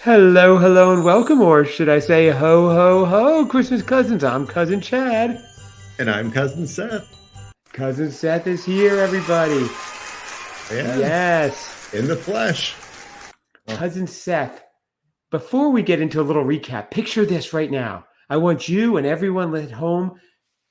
Hello, hello, and welcome, or should I say ho, ho, ho, Christmas cousins. I'm Cousin Chad. And I'm Cousin Seth. Cousin Seth is here, everybody. Yeah, Yes. in the flesh. Oh, Cousin Seth, before we get into a little recap, picture this right now. I want you and everyone at home,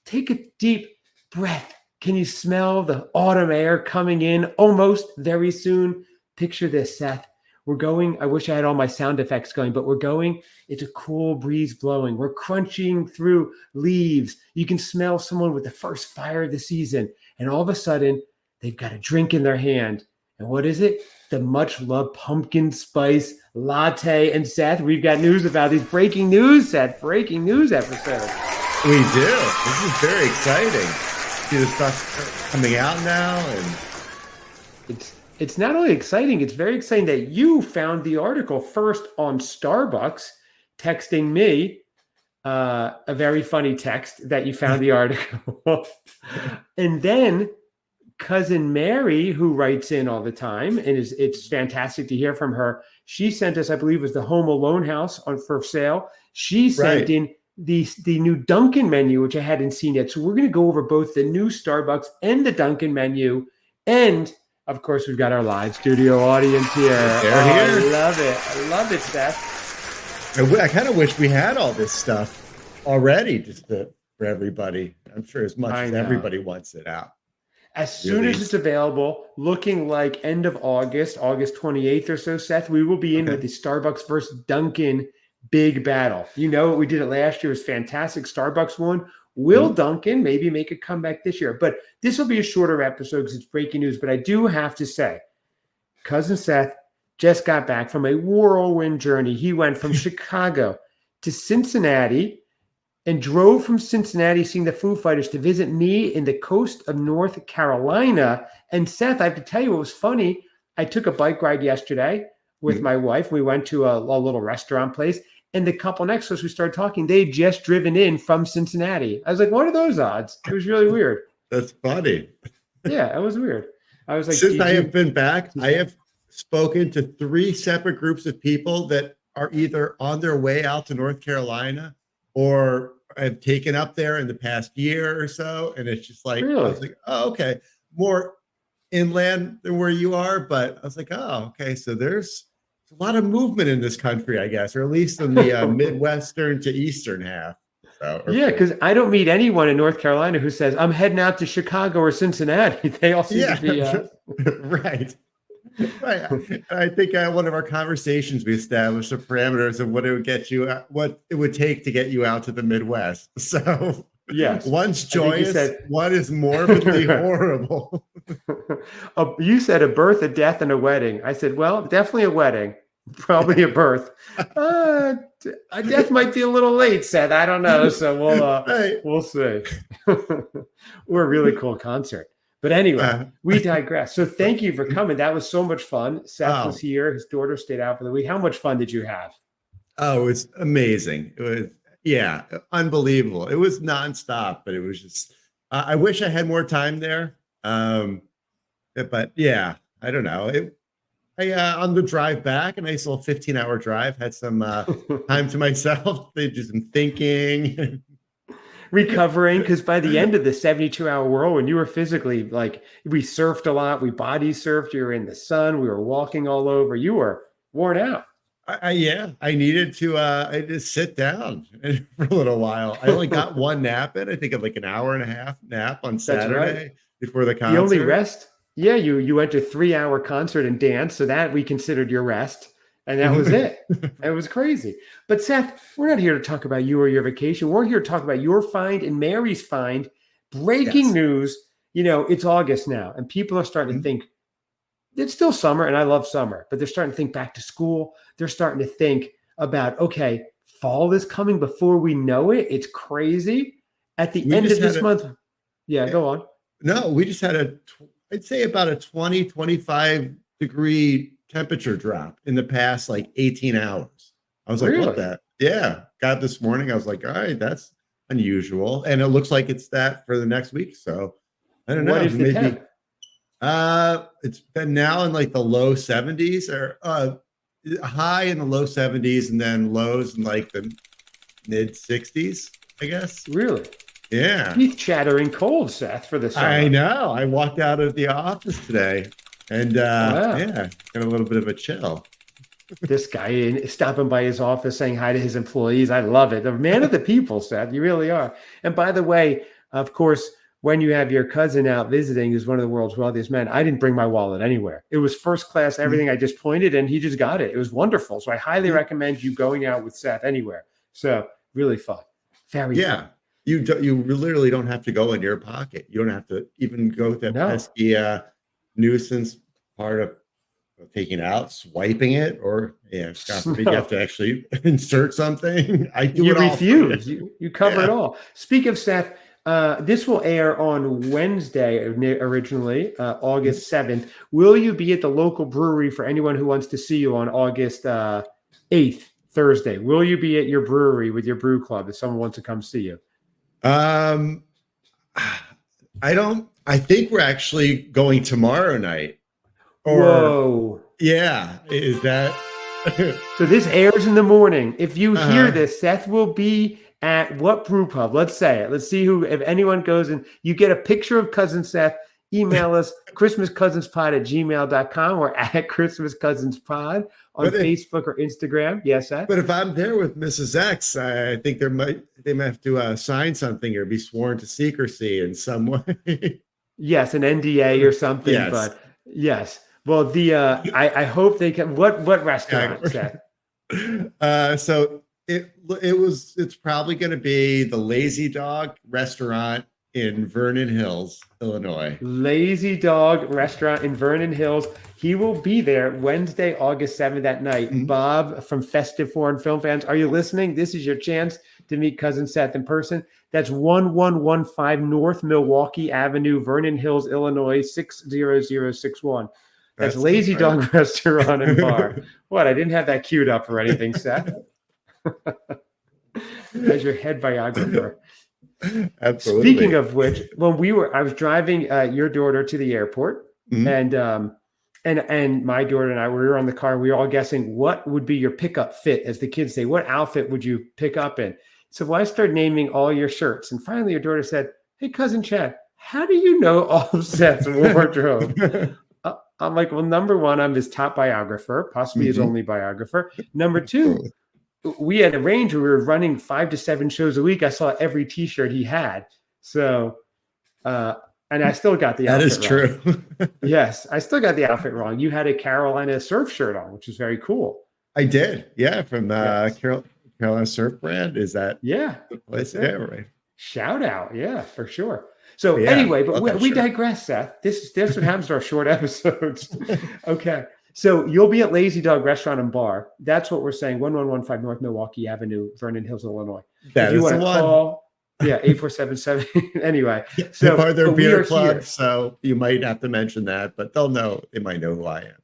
take a deep breath. Can you smell the autumn air coming in almost very soon? Picture this, Seth. We're going, I wish I had all my sound effects going, but we're going, it's a cool breeze blowing. We're crunching through leaves. You can smell someone with the first fire of the season. And all of a sudden, they've got a drink in their hand. And what is it? The much loved pumpkin spice latte. And Seth, we've got news about these breaking news, Seth, breaking news episode. we do. This is very exciting. See the stuff coming out now, and It's not only exciting, it's very exciting that you found the article first on Starbucks, texting me a very funny text that you found the article. And then cousin Mary, who writes in all the time, and it's fantastic to hear from her. She sent us, I believe, it was the Home Alone house on for sale. She sent right. in the new Dunkin menu, which I hadn't seen yet. So we're going to go over both the new Starbucks and the Dunkin menu, and of course, we've got our live studio audience here. They're here. I love it. I love it, Seth. I kind of wish we had all this stuff already, for everybody. I'm sure as much I as know. everybody wants it out. As soon as it's available, looking like end of August, August 28th or so, Seth, we will be in with the Starbucks versus Dunkin big battle. You know, we did it last year. It was fantastic. Starbucks won. Will Dunkin maybe make a comeback this year? But this will be a shorter episode because it's breaking news. But I do have to say, Cousin Seth just got back from a whirlwind journey. He went from Chicago to Cincinnati and drove from Cincinnati seeing the Foo Fighters to visit me in the coast of North Carolina. And Seth, I have to tell you, it was funny. I took a bike ride yesterday with my wife. We went to a little restaurant place. And the couple next to us, we started talking. They had just driven in from Cincinnati. I was like, what are those odds? It was really weird. That's funny. Yeah, it was weird. I was like, Since I have been back, I have spoken to 3 separate groups of people that are either on their way out to North Carolina or have taken up there in the past year or so. And it's just like, really? I was like, oh, okay. More inland than where you are. But I was like, oh, okay. So there's a lot of movement in this country, I guess, or at least in the Midwestern to Eastern half. So, Yeah, because I don't meet anyone in North Carolina who says, I'm heading out to Chicago or Cincinnati. They all seem to be. Right. Right. I think one of our conversations, we established the parameters of what it would get you, what it would take to get you out to the Midwest. So Yes. one's joyous, one is morbidly horrible. You said a birth, a death, and a wedding. I said, well, definitely a wedding, probably a birth. A death might be a little late, Seth. I don't know. So we'll see. Or a really cool concert. But anyway, we digress. So thank you for coming. That was so much fun. Seth was here. His daughter stayed out for the week. How much fun did you have? Oh, it's amazing. It was, yeah, unbelievable. It was nonstop, but it was just, I wish I had more time there. But yeah, I don't know. On the drive back, a nice little 15-hour drive, had some time to myself. They just some thinking. Recovering, because by the end of the 72-hour whirlwind, you were physically like, we surfed a lot, we body surfed, you were in the sun, we were walking all over, you were worn out. I needed to I just sit down for a little while. I only got one nap in, I think, of like an hour and a half nap on Saturday before the concert. The only rest? Yeah, you went to a 3-hour concert and dance, so that we considered your rest. And that was it. It was crazy. But Seth, we're not here to talk about you or your vacation. We're here to talk about your find and Mary's find. Breaking news. You know, it's August now, and people are starting to think it's still summer, and I love summer, but they're starting to think back to school. They're starting to think about, okay, fall is coming before we know it. It's crazy. At the end of this month. Yeah, go on. No, we just had I'd say about a 20, 25 degree temperature drop in the past like 18 hours. I was like, what that? Yeah. Got this morning. I was like, all right, that's unusual. And it looks like it's that for the next week. So I don't know. What is the temp? It's been now in like the low 70s or high in the low 70s and then lows in like the mid 60s, I guess. Really? Yeah. Teeth chattering cold, Seth, for the I summer. know. I walked out of the office today and Wow. yeah, got a little bit of a chill. This guy stopping by his office saying hi to his employees. I love it. The man of the people, Seth. You really are. And by the way, of course, when you have your cousin out visiting, who's one of the world's wealthiest men, I didn't bring my wallet anywhere. It was first class, everything. I just pointed and he just got it. It was wonderful. So I highly recommend you going out with Seth anywhere. So really fun. Very fun. You literally don't have to go in your pocket. You don't have to even go with that pesky nuisance part of taking out, swiping it, or God forbid, you have to actually insert something. I do you it all. Refuse. You cover it all. Speak of Seth, this will air on Wednesday originally, August 7th. Will you be at the local brewery for anyone who wants to see you on August 8th, Thursday? Will you be at your brewery with your brew club if someone wants to come see you? I think we're actually going tomorrow night. Whoa. Yeah. Is that so this airs in the morning. If you hear this, Seth will be at what brew pub? Let's say it. Let's see if anyone goes and you get a picture of Cousin Seth, email us christmascousinspod@gmail.com or at christmascousinspod on Facebook or Instagram. Yes, Seth? But if I'm there with Mrs. X, I think they might have to sign something or be sworn to secrecy in some way. Yes, an NDA or something. Yes. But yes. Well, I hope they can. What restaurant, Seth? So it's probably going to be the Lazy Dog restaurant in Vernon Hills, Illinois. Lazy Dog restaurant in Vernon Hills. He will be there Wednesday, August 7th at night. Bob from Festive Foreign Film Fans, are you listening? This is your chance to meet Cousin Seth in person. That's 1115 North Milwaukee Avenue, Vernon Hills, Illinois, 60061. That's Lazy Dog Restaurant and Bar. What? I didn't have that queued up or anything, Seth. As your head biographer. Absolutely. Speaking of which, I was driving your daughter to the airport, and my daughter and I, we were on the car. We were all guessing what would be your pickup fit, as the kids say. What outfit would you pick up in? So I started naming all your shirts, and finally your daughter said, "Hey, Cousin Chad, how do you know all of Seth's wardrobe?" I'm like, well, number one, I'm his top biographer, possibly his only biographer. Number two, we had a range where we were running 5 to 7 shows a week. I saw every T-shirt he had. So, and I still got the outfit wrong. That is true. Yes, I still got the outfit wrong. You had a Carolina surf shirt on, which is very cool. I did. Yeah, from Carolina Surf Brand. Is that the place? Yeah, right. Shout out. Yeah, for sure. So anyway, but we digress, Seth. That's what happens to our short episodes. Okay. So you'll be at Lazy Dog Restaurant and Bar. That's what we're saying. 1115 North Milwaukee Avenue, Vernon Hills, Illinois. That is the one. Call, 8477. Anyway. So are there beer clubs? So you might have to mention that, but they'll know. They might know who I am.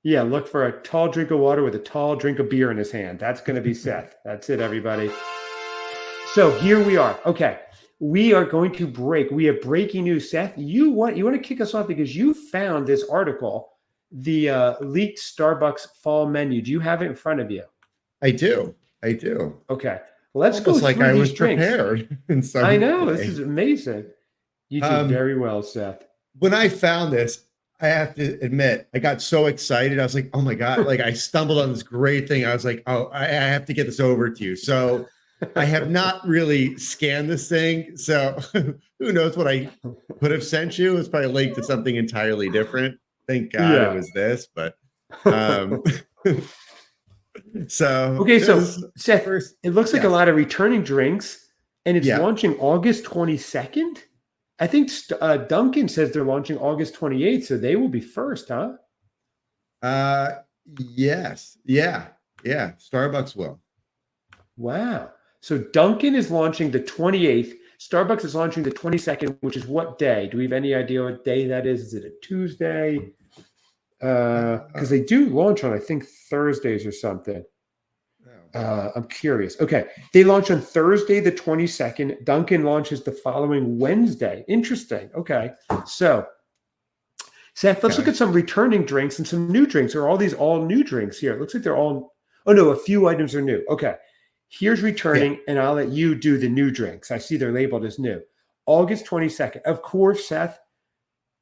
Yeah, look for a tall drink of water with a tall drink of beer in his hand. That's going to be Seth. That's it, everybody. So here we are. Okay. We are going to break. We have breaking news. Seth, you want to kick us off because you found this article, the leaked Starbucks fall menu. Do you have it in front of you? I do. Okay. Let's go through I these was drinks. Prepared. In some I know. way. This is amazing. You did very well, Seth. When I found this, I have to admit, I got so excited. I was like, oh my God, like I stumbled on this great thing. I was like, oh, I have to get this over to you. So I have not really scanned this thing. So who knows what I could have sent you? It's probably linked to something entirely different. Thank God it was this, but so okay. So Seth, it looks like a lot of returning drinks, and it's launching August 22nd. I think Dunkin says they're launching August 28th, so they will be first, huh? Yes. Yeah. Starbucks will. Wow. So Dunkin is launching the 28th. Starbucks is launching the 22nd, which is what day? Do we have any idea what day that is? Is it a Tuesday? Because they do launch on, I think, Thursdays or something. I'm curious. Okay. They launch on Thursday, the 22nd. Dunkin launches the following Wednesday. Interesting. Okay. So Seth, let's look Okay. at some returning drinks and some new drinks. Are all these all new drinks here? It looks like they're all. Oh no, a few items are new. Okay, here's Yeah. returning, and I'll let you do the new drinks. I see they're labeled as new. August 22nd. Of course, Seth,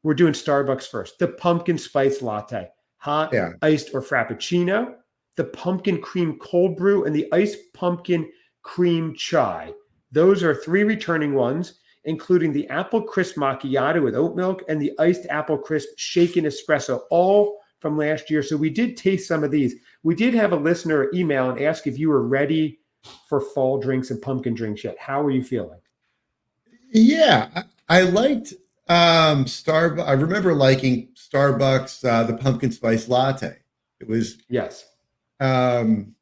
we're doing Starbucks first. The pumpkin spice latte, hot, Yeah. iced, or frappuccino. The pumpkin cream cold brew and the iced pumpkin cream chai. Those are three returning ones, including the apple crisp macchiato with oat milk and the iced apple crisp shaken espresso, all from last year. So we did taste some of these. We did have a listener email and ask if you were ready for fall drinks and pumpkin drinks yet. How are you feeling? Yeah. I liked Starbucks. I remember liking Starbucks, the pumpkin spice latte. It was Yes. um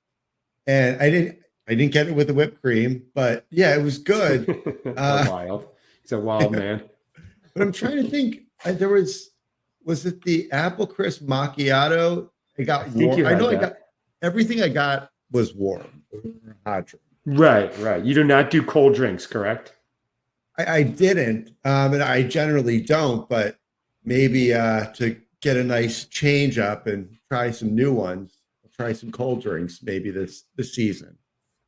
and I didn't get it with the whipped cream, but yeah, it was good. A Uh wild. He's a wild but man. I'm trying to think. There was it the apple crisp macchiato? It I got think warm. you I had know I got that. everything I got was warm. Hot drink. Right, right. You do not do cold drinks, correct? I didn't, and I generally don't, but maybe to get a nice change up and try some new ones, I'll try some cold drinks maybe this season.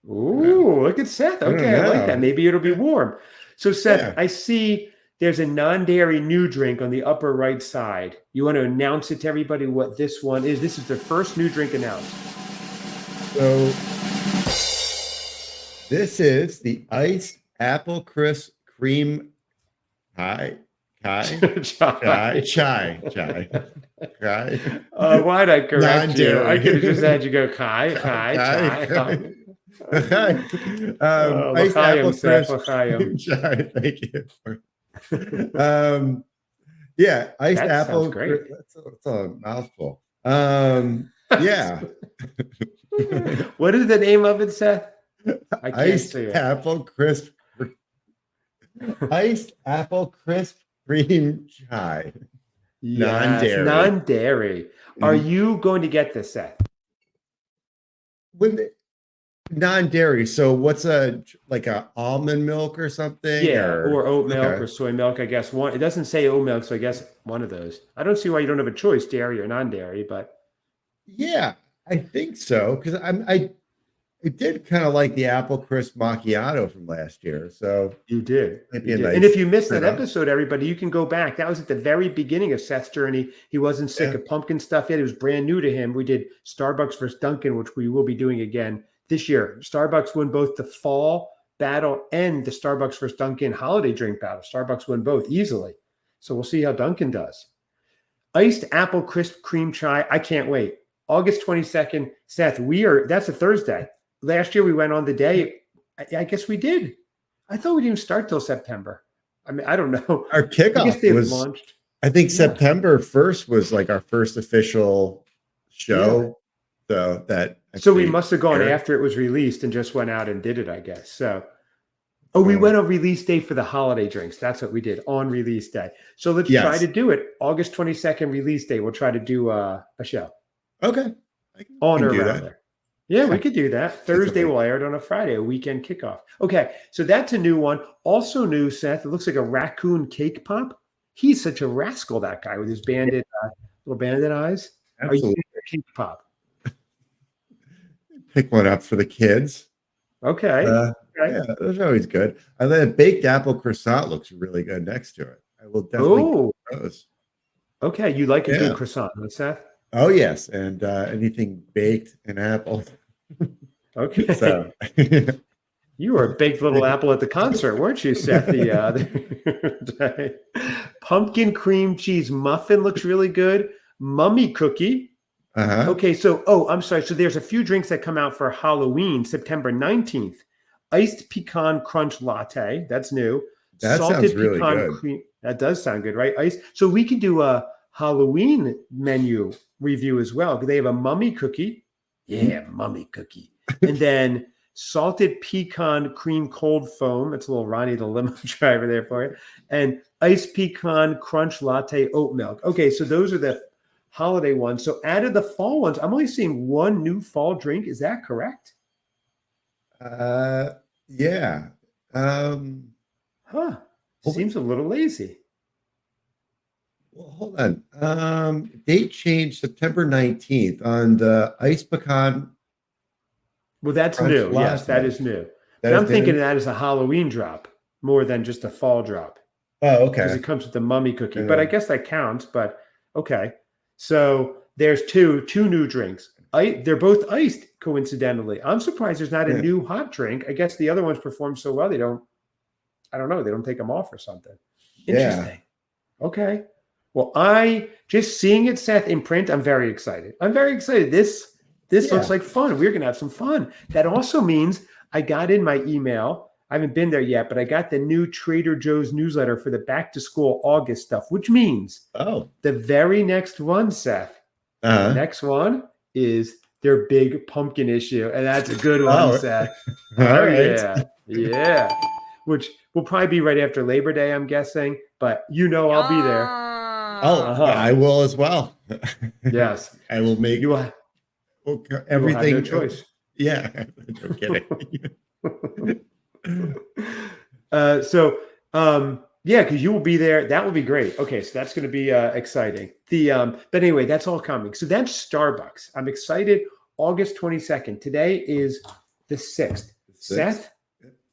You know, Ooh, look at Seth. I don't Okay, I like that. know. Maybe it'll be Yeah, warm. So, Seth, yeah. I see there's a non-dairy new drink on the upper right side. You want to announce it to everybody what this one is? This is the first new drink announced. So this is the iced apple crisp cream pie, chai, chai, Chai. chai, chai, chai, Why'd I correct you? I could have just non-dairy, had you go Kai, chai, Kai, chai, Chai. chai. Okay. Iced L'chaim, apple Seth, crisp l'chaim. cream chai. Thank you. Um, yeah, iced That sounds apple. great. That's a mouthful. Yeah. What is the name of it, Seth? I can't Iced see it. apple crisp. Iced apple crisp cream chai. Yes, Non-dairy. non-dairy. Are Mhm. you going to get this, Seth? When non-dairy, so what's a like a almond milk or something Yeah, or or oat milk okay. or soy milk, I guess. One, it doesn't say oat milk, so I guess one of those. I don't see why you don't have a choice, dairy or non-dairy, but Yeah, I think so because I did kind of like the apple crisp macchiato from last year, so you did. might be You a did. And if nice you missed that turn up. episode, everybody, you can go back. That was at the very beginning of Seth's journey. He wasn't sick Yeah, of pumpkin stuff yet. It was brand new to him. We did Starbucks versus Dunkin', which we will be doing again this year. Starbucks won both the fall battle and the Starbucks versus Dunkin' holiday drink battle. Starbucks won both easily. So we'll see how Dunkin' does. Iced apple crisp cream chai. I can't wait. August 22nd. Seth, that's a Thursday. Last year we went on the day. I guess we did. I thought we didn't start till September. I mean, I don't know. our I guess kickoff they've was launched. I think Yeah. September 1st was like our first official Yeah. show, so that So we actually must have gone aired. after it was released and just went out and did it, I guess. So, oh, we Uh, went on release day for the holiday drinks. That's what we did on release day. So let's try to yes. do it. August 22nd release day. We'll try to do a show. Okay. I On can or do around that. there. Yeah, we Yeah, could do that. that's Thursday okay. will air it on a Friday, a weekend kickoff. Okay, so that's a new one. Also new, Seth. It looks like a raccoon cake pop. He's such a rascal, that guy with his little bandit eyes. Are you Absolutely. a cake pop? Pick one up for the kids. Okay. Uh, Okay. yeah, those are always good. And then a baked apple croissant looks really good next to it. I will definitely get Oh, those. okay. You like a good Yeah. croissant, huh, Seth? Oh yes, and anything baked in apple. Okay. So You were a baked little apple at the concert, weren't you, Seth? The other day. Pumpkin cream cheese muffin looks really good. Mummy cookie. uh-huh. Okay, I'm sorry. So there's a few drinks that come out for Halloween, September 19th. Iced pecan crunch latte, that's new. That sounds Salted really pecan good. cream, that does sound good, right? Ice. So we can do a Halloween menu review as well. They have a mummy cookie. Yeah, mummy cookie. And then salted pecan cream cold foam. That's a little Ronnie the limo driver there for you. And iced pecan crunch latte oat milk. Okay, so those are the holiday ones. So out of the fall ones, I'm only seeing one new fall drink. Is that correct? Uh, yeah. Um, Huh. well, Seems a little lazy. Well, hold on. Date change September 19th on the ice pecan Well, that's crunch new. Yes, that latte. is new. That But is I'm thinking new. of that as a Halloween drop more than just a fall drop Oh, because okay. it comes with the mummy cookie. But I Uh, guess that counts. But okay. So there's two new drinks. They're both iced, coincidentally. I'm surprised there's not a yeah. new hot drink. I guess the other ones perform so well, I don't know, they don't take them off or something. Yeah. Interesting. Okay. Well, I just seeing it, Seth, in print, I'm very excited. I'm very excited. This looks Yeah. like fun. We're gonna have some fun. That also means I got in my email. I haven't been there yet, but I got the new Trader Joe's newsletter for the back to school August stuff, which means Oh. the very next one, Seth, the Uh-huh. next one is their big pumpkin issue. And that's a good one, Oh. Seth. All Oh, right. yeah. Yeah. Which will probably be right after Labor Day, I'm guessing. But I'll be there. Oh, Uh-huh. I will as well. Yes. I will make You will, you will have no everything. choice. Yeah. No kidding. So yeah, because you will be there. That will be great. Okay, so that's going to be exciting. But anyway, that's all coming. So that's Starbucks. I'm excited. August 22nd. Today is the 6th. Six? Seth,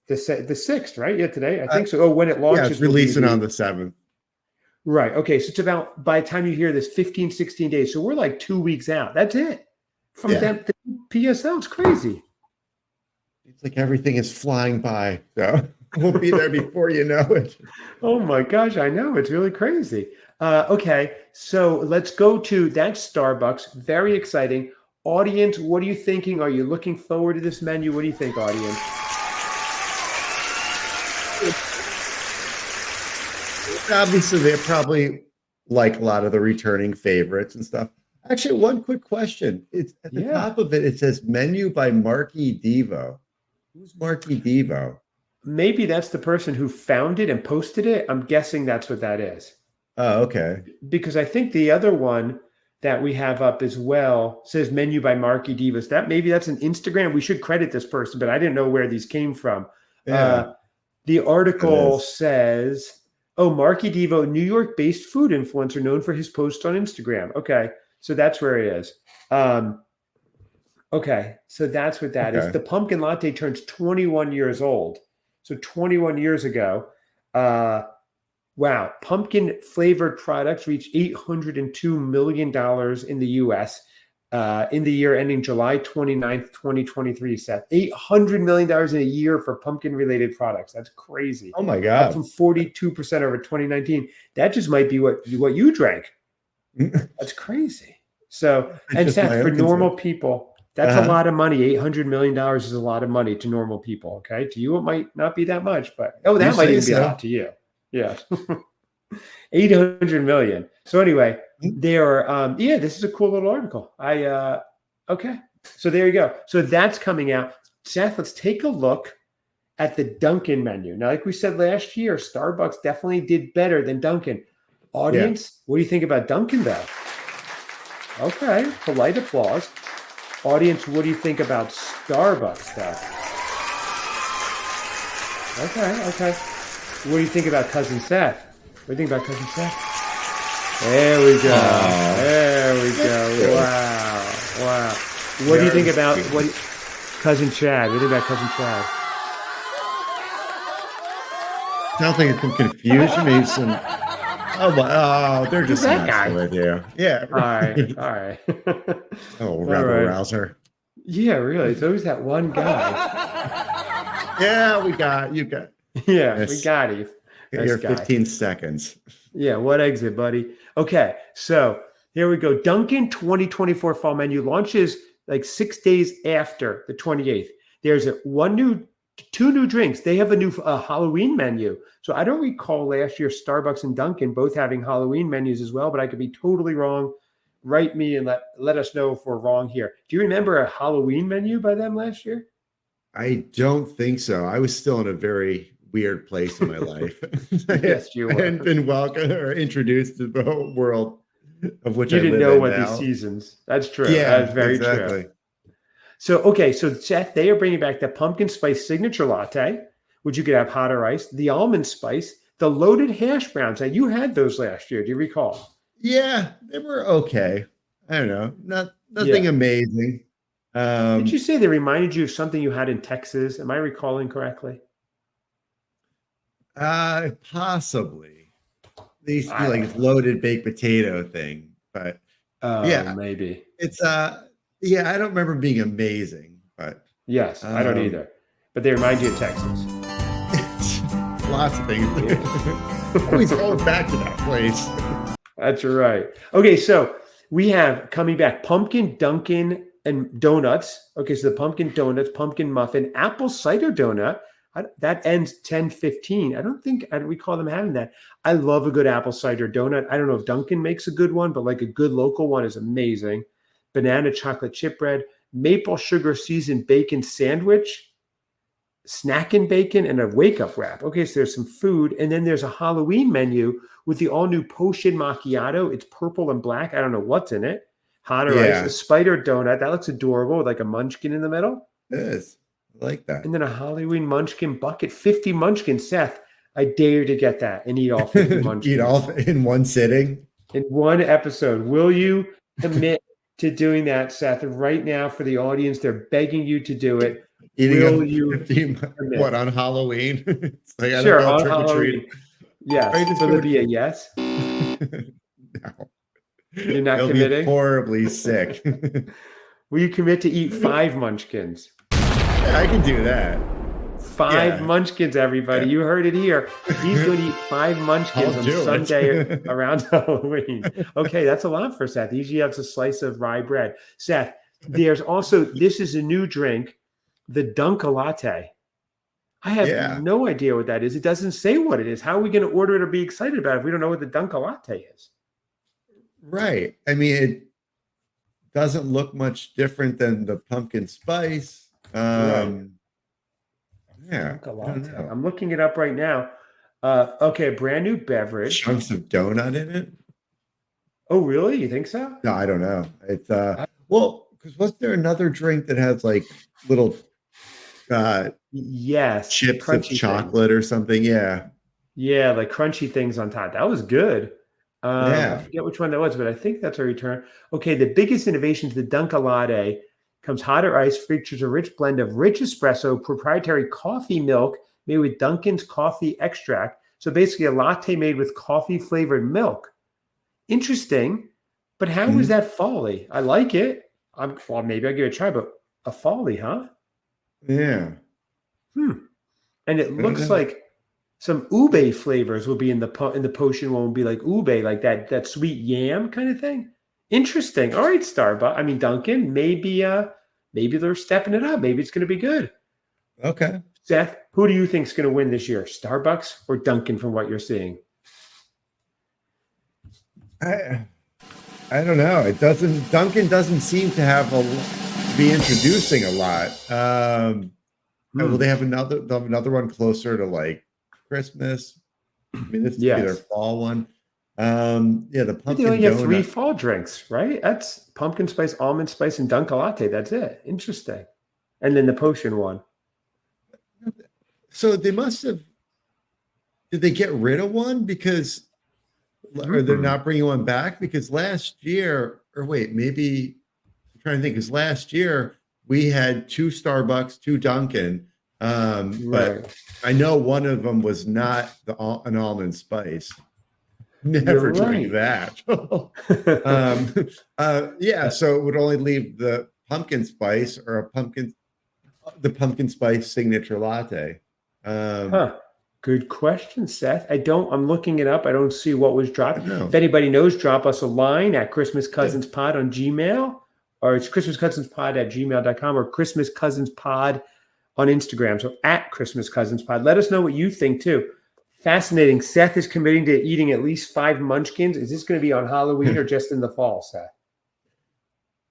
the 6th, right? Yeah, today. I think so. Oh, when it Yeah, launches, it's will be releasing on the 7th. right. Okay, so it's about, by the time you hear this, 15, 16 days. So we're like 2 weeks out. That's it. From Yeah. the PSL. It's crazy. It's like everything is flying by. So we'll be there before you know it. Oh my gosh, I know. It's really crazy. Okay, so let's go to that Starbucks. Very exciting. Audience, what are you thinking? Are you looking forward to this menu? What do you think, audience? Obviously, they're probably like a lot of the returning favorites and stuff. Actually, one quick question. It's at the Yeah, top of it, it says menu by Marky Devo. Who's Marky Devo? maybe that's the person who found it and posted it. I'm guessing that's what that is. Oh, okay. Because I think the other one that we have up as well says menu by Marky Divas. Maybe that's an Instagram. We should credit this person, but I didn't know where these came from. Yeah, The it article is. says, oh, Marky Devo, New York-based food influencer known for his posts on Instagram. Okay, so that's where it is. Okay, so that's what that is. Okay. The pumpkin latte turns 21 years old. So 21 years ago, wow, pumpkin flavored products reached $802 million in the US in the year ending July 29th, 2023, Seth. $800 million in a year for pumpkin related products. That's crazy. Oh my Up from God. 42% over 2019. That just might be what you drank. That's crazy. So, It's and just Seth, my for own normal concern. people, that's a Uh-huh. lot of money. $800 million is a lot of money to normal people. Okay. To you, it might not be that much, but You that might say even be a so. lot to you. Yeah. 800 million. So anyway, yeah, this is a cool little article. Okay. So there you go. So that's coming out. Seth, let's take a look at the Dunkin menu. Now, like we said last year, Starbucks definitely did better than Dunkin. Yeah. Audience, what do you think about Dunkin though? Okay, polite applause. Audience, what do you think about Starbucks though? Okay. What do you think about Cousin Seth? What do you think about Cousin Seth? There we go. Aw, There we that's go. cute. Wow. What do you think Very about sweet. Cousin Chad? What do you think about Cousin Chad? Sounds like some confusion, maybe some. Oh, they're Who's just that messing guy? with you. Yeah. All right. Right. All right. Oh, All rebel right. rouser. Yeah, really. It's always that one guy. Yeah, you got Yeah, we this. got him. Get Nice your guy. 15 seconds. Yeah, what exit, buddy? Okay, so here we go. Dunkin' 2024 fall menu launches like 6 days after the 28th. There's two new drinks. They have a new Halloween menu. So I don't recall last year Starbucks and Dunkin' both having Halloween menus as well, but I could be totally wrong. Write me and let us know if we're wrong here. Do you remember a Halloween menu by them last year? I don't think so. I was still in a very weird place in my life. Yes, you I were. hadn't been welcomed or introduced to the whole world of which You I didn't live know in what these now. seasons. That's true. That's Yeah, very true. exactly. So, okay, so Seth, they are bringing back the pumpkin spice signature latte, which you could have hot or iced, the almond spice, the loaded hash browns. Now, you had those last year. Do you recall? Yeah, they were okay. I don't know, nothing Yeah. amazing. Did you Um, say they reminded you of something you had in Texas? Am I recalling correctly? Possibly these I like don't this know. loaded baked potato thing, but Oh, yeah, maybe. it's yeah, I don't remember being amazing, but Yes, I don't um, either. But they remind you of Texas. it's lots of things. Yeah. Always going back to that place. That's right. Okay, so we have coming back pumpkin Dunkin and donuts. Okay, so the pumpkin donuts, pumpkin muffin, apple cider donut. That ends 10:15. I don't think I recall them having that. I love a good apple cider donut. I don't know if Dunkin makes a good one, but like a good local one is amazing. Banana chocolate chip bread, maple sugar seasoned bacon sandwich, snacking bacon, and a wake up wrap. Okay, so there's some food, and then there's a Halloween menu with the all new potion macchiato. It's purple and black. I don't know what's in it. Hot or ice, a Yeah, spider donut that looks adorable with like a munchkin in the middle, it is. I like that. and then a Halloween munchkin bucket. 50 munchkins, Seth. I dare you to get that and eat all 50 Eat all munchkins in one sitting. in one episode. Will you commit to doing that, Seth? Right now, for the audience, they're begging you to do it. Eating a Will you 50, what, commit? on Halloween? It's like I don't Sure, know, on trick or treat. Halloween. Yes. I just Will do it it be a for yes? no. You're not They'll be committing? horribly sick. Will you commit to eat 5 munchkins? Yeah, I can do that. Five Yeah, munchkins, everybody. yeah. You heard it here. He's going to eat 5 munchkins I'll on do Sunday it. around Halloween. Okay, that's a lot for Seth. He usually has a slice of rye bread. Seth, there's also, this is a new drink, the Dunkalatte. I have Yeah, no idea what that is. It doesn't say what it is. How are we going to order it or be excited about it if we don't know what the Dunkalatte is? right. I mean, it doesn't look much different than the pumpkin spice. Right. Yeah, Dunkin' I don't Latte. know. I'm looking it up right now. Okay, brand new beverage. Chunks of donut in it? Oh, really? You think so? No, I don't know. It's Uh, well, because was there another drink that has like little uh yes, chips of crunchy things. chocolate or something? Yeah. Yeah, like crunchy things on top. That was good. I Yeah. forget which one that was, but I think that's a return. Okay, the biggest innovation to the Dunkalatte comes hotter ice, features a rich blend of rich espresso, proprietary coffee milk made with Dunkin's coffee extract. So basically, a latte made with coffee flavored milk. Interesting, but how is Mhm. that folly? I like it. Well, maybe I'll give it a try, but a folly, huh? Yeah. Hmm. And it I don't looks know. like some ube flavors will be in the potion one will be like ube, like that sweet yam kind of thing. Interesting. All right, Starbucks. I mean Dunkin', maybe they're stepping it up. Maybe it's gonna be good. Okay. Seth, who do you think is gonna win this year? Starbucks or Dunkin' from what you're seeing? I I don't know. It doesn't Duncan doesn't seem to have be introducing a lot. Will Hmm. they have they'll have another one closer to like Christmas? I mean, this would be their Yes. fall one. Yeah, the But they pumpkin only have three donut. fall drinks, right? That's pumpkin spice, almond spice, and Dunkalatte. That's it. Interesting. And then the potion one. So they must have did they get rid of one because or they're Hmm. not bringing one back because last year or wait, maybe I'm trying to think because last year we had two Starbucks, two Dunkin', but Right. I know one of them was not an almond spice. You're Never drink right. that. Yeah, so it would only leave the pumpkin spice or the pumpkin spice signature latte. Um, Huh. Good question, Seth. I'm looking it up. I don't see what was I dropped. don't If know. anybody knows, drop us a line at Christmas Yeah. Cousins Pod on Gmail, or it's Christmas Cousins Pod at gmail.com or Christmas Cousins Pod on Instagram. So at Christmas Cousins Pod. Let us know what you think too. Fascinating. Seth is committing to eating at least 5 munchkins. Is this going to be on Halloween or just in the fall, Seth?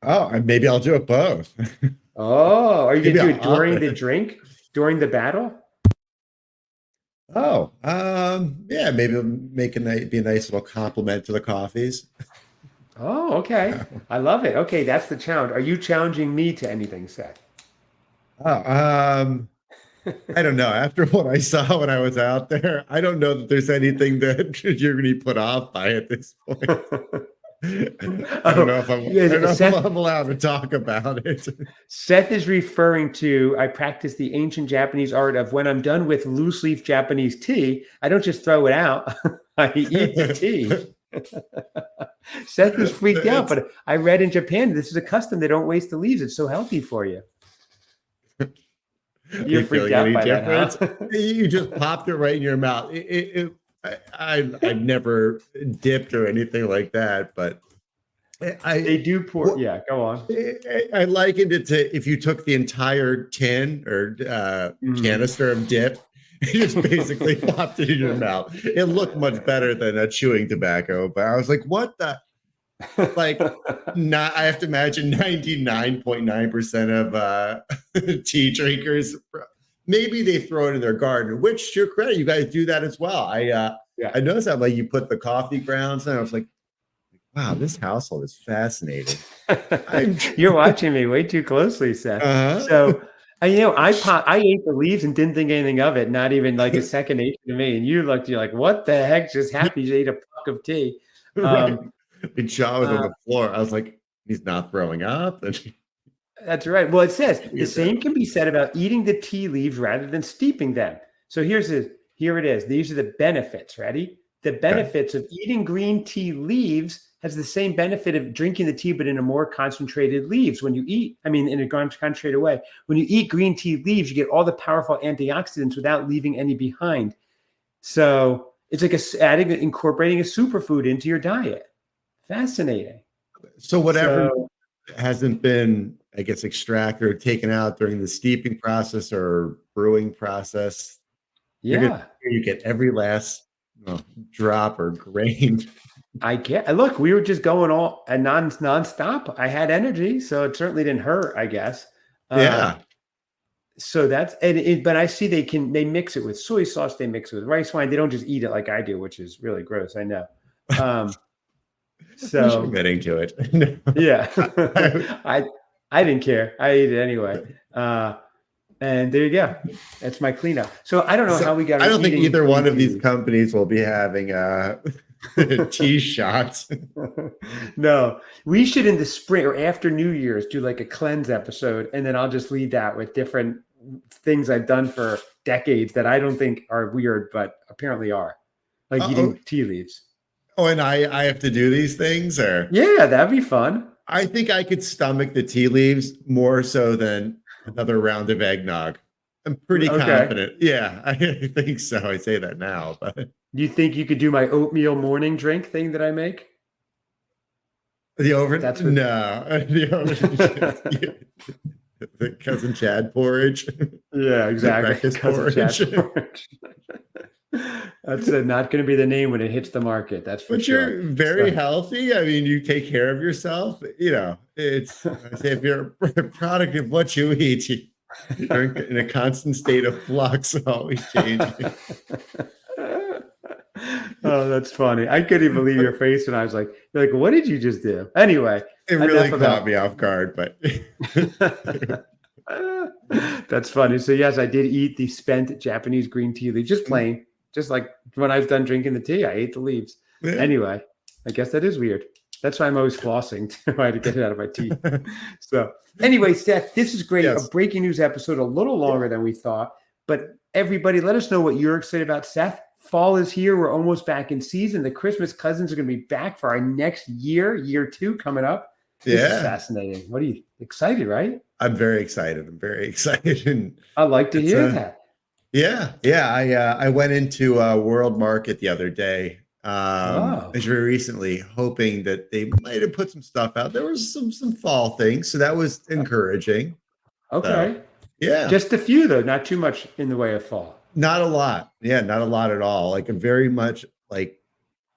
Oh, and maybe I'll do it both. Oh, are you going Maybe to do I'll it up during the it. drink, during the battle? Oh, yeah, maybe it'll be a nice little compliment to the coffees. Oh, okay. I love it. Okay, that's the challenge. Are you challenging me to anything, Seth? Oh, I don't know. After what I saw when I was out there, I don't know that there's anything that you're going to be put off by at this point. I don't know if I'm. I don't know if Seth, I'm allowed to talk about it. Seth is referring to, I practice the ancient Japanese art of when I'm done with loose leaf Japanese tea, I don't just throw it out. I eat the tea. Seth was freaked out, but I read in Japan, this is a custom. They don't waste the leaves. It's so healthy for you. Are You're you freaked feeling out any by difference? that, huh? You just popped it right in your mouth. I've never dipped or anything like that, but They do pour. Yeah, go on. I likened it to if you took the entire tin or canister of dip, you just basically popped it in your mouth. It looked much better than chewing tobacco, but I was like, what the? Like, not. I have to imagine 99.9% of tea drinkers, maybe they throw it in their garden, which to your credit, you guys do that as well. I noticed that like you put the coffee grounds, and I was like, wow, this household is fascinating. You're watching me way too closely, Seth. So, I ate the leaves and didn't think anything of it. Not even like a second nature to me. And you're like, what the heck just happened? You ate a puck of tea. Right. And Shaw was on the floor. I was like, he's not throwing up. That's right. Well, it says the same can be said about eating the tea leaves rather than steeping them. So here it is. These are the benefits. Ready? The benefits of eating green tea leaves has the same benefit of drinking the tea, but in a more concentrated leaves. When you eat, in a concentrated way, when you eat green tea leaves, you get all the powerful antioxidants without leaving any behind. So it's like incorporating a superfood into your diet. Fascinating. So whatever hasn't been, I guess, extracted or taken out during the steeping process or brewing process, you get every last drop or grain. Look, we were just going all and nonstop. I had energy, so it certainly didn't hurt, I guess. So that's but I see they mix it with soy sauce, they mix it with rice wine. They don't just eat it like I do, which is really gross. I know. So I'm getting to it. Yeah. I didn't care. I ate it anyway. And there you go. That's my cleanup. So I don't know how we got. I don't think either one of these companies will be having tea shots. No, we should in the spring or after New Year's do like a cleanse episode, and then I'll just lead that with different things I've done for decades that I don't think are weird, but apparently are, like eating tea leaves. Oh, and I have to do these things, or yeah, that'd be fun. I think I could stomach the tea leaves more so than another round of eggnog. I'm pretty confident. Yeah, I think so. I say that now, but do you think you could do my oatmeal morning drink thing that I make? The Cousin Chad porridge. Yeah, exactly. Cousin Chad porridge. That's not going to be the name when it hits the market. That's for sure. But you're very healthy. I mean, you take care of yourself. It's I say if you're a product of what you eat, you're in a constant state of flux, always changing. Oh, that's funny. I couldn't even believe your face when I was like, what did you just do? Anyway, it really caught me off guard, but that's funny. So yes, I did eat the spent Japanese green tea leaf, just plain, just like when I was done drinking the tea, I ate the leaves. Yeah. Anyway, I guess that is weird. That's why I'm always flossing to try to get it out of my teeth. So anyway, Seth, this is great. Yes. A breaking news episode, a little longer than we thought, but everybody let us know what you're excited about. Seth, fall is here. We're almost back in season. The Christmas cousins are going to be back for our next year 2 coming up. This is fascinating. What are you excited, right? I'm very excited. And I'd like to hear that. Yeah. I went into World Market the other day, very recently, hoping that they might have put some stuff out. There was some fall things, so that was encouraging. Okay. So, yeah. Just a few though, not too much in the way of fall. Not a lot. Yeah, not a lot at all. Like very much like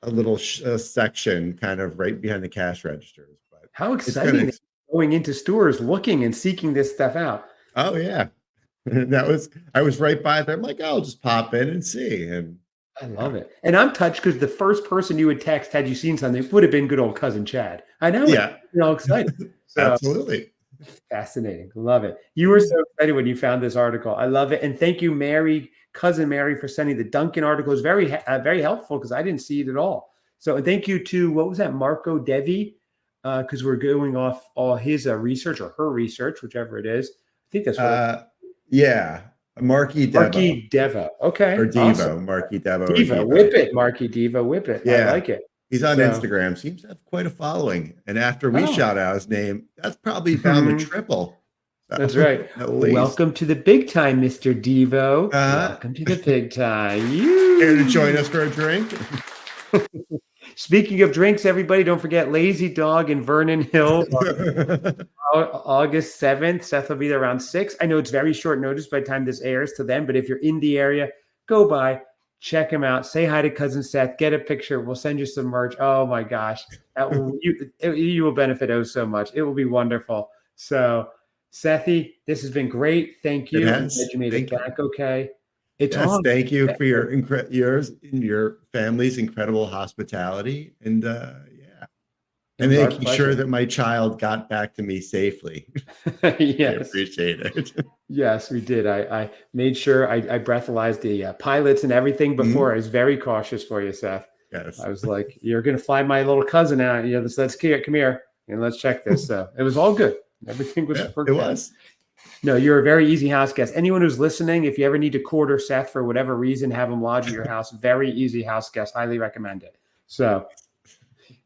a little section kind of right behind the cash registers. But how exciting going into stores looking and seeking this stuff out. Oh yeah. I was right by there. I'm like, I'll just pop in and see. And I love it. And I'm touched because the first person you would text had you seen something would have been good old cousin Chad. I know. Yeah. You're all excited. So, absolutely. Fascinating. Love it. You were so excited when you found this article. I love it. And thank you, Mary, cousin Mary, for sending the Dunkin article. It's very helpful because I didn't see it at all. So and thank you to, what was that, Marco Devi, because we're going off all his research or her research, whichever it is. I think that's what yeah. Marky Devo. Marky Devo. Okay. Or Devo. Awesome. Marky Devo. Devo. Whip it, Marky Devo. Whip it. Yeah. I like it. He's on Instagram. Seems to have quite a following. And after we shout out his name, that's probably found the triple. So, that's right. Welcome to the big time, Mr. Devo. Welcome to the big time. Here to join us for a drink. Speaking of drinks, everybody, don't forget Lazy Dog in Vernon Hills August 7th. Seth will be there around 6. I know it's very short notice by the time this airs to them, but if you're in the area, go by. Check him out. Say hi to Cousin Seth. Get a picture. We'll send you some merch. Oh my gosh. You will benefit so much. It will be wonderful. So, Sethy, this has been great. Thank you. I'm glad you made it back okay. Thank you for yours and your family's incredible hospitality. And and making sure that my child got back to me safely. Yes. I appreciate it. Yes, we did. I made sure I breathalyzed the pilots and everything before. I was very cautious for you, Seth. Yes. I was like, you're going to fly my little cousin out. Let's come here and let's check this. So it was all good. Everything was it was. No, you're a very easy house guest. Anyone who's listening, if you ever need to quarter Seth for whatever reason, have him lodge at your house. Very easy house guest. Highly recommend it. So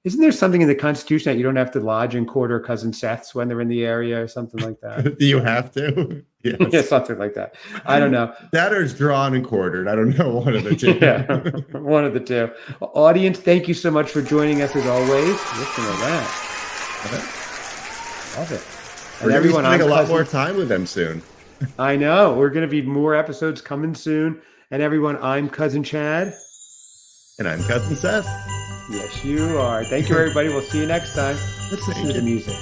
isn't there something in the Constitution that you don't have to lodge and quarter Cousin Seths when they're in the area or something like that? Do you have to? Yes. Yeah, something like that. I don't know. That or it's drawn and quartered. I don't know. One of the two. Yeah, one of the two. Audience, thank you so much for joining us as always. Listen to that. Love it. We're going to be spending a lot more time with them soon. I know. We're going to be more episodes coming soon. And everyone, I'm Cousin Chad. And I'm Cousin Seth. Yes, you are. Thank you, everybody. We'll see you next time. Let's listen to the music.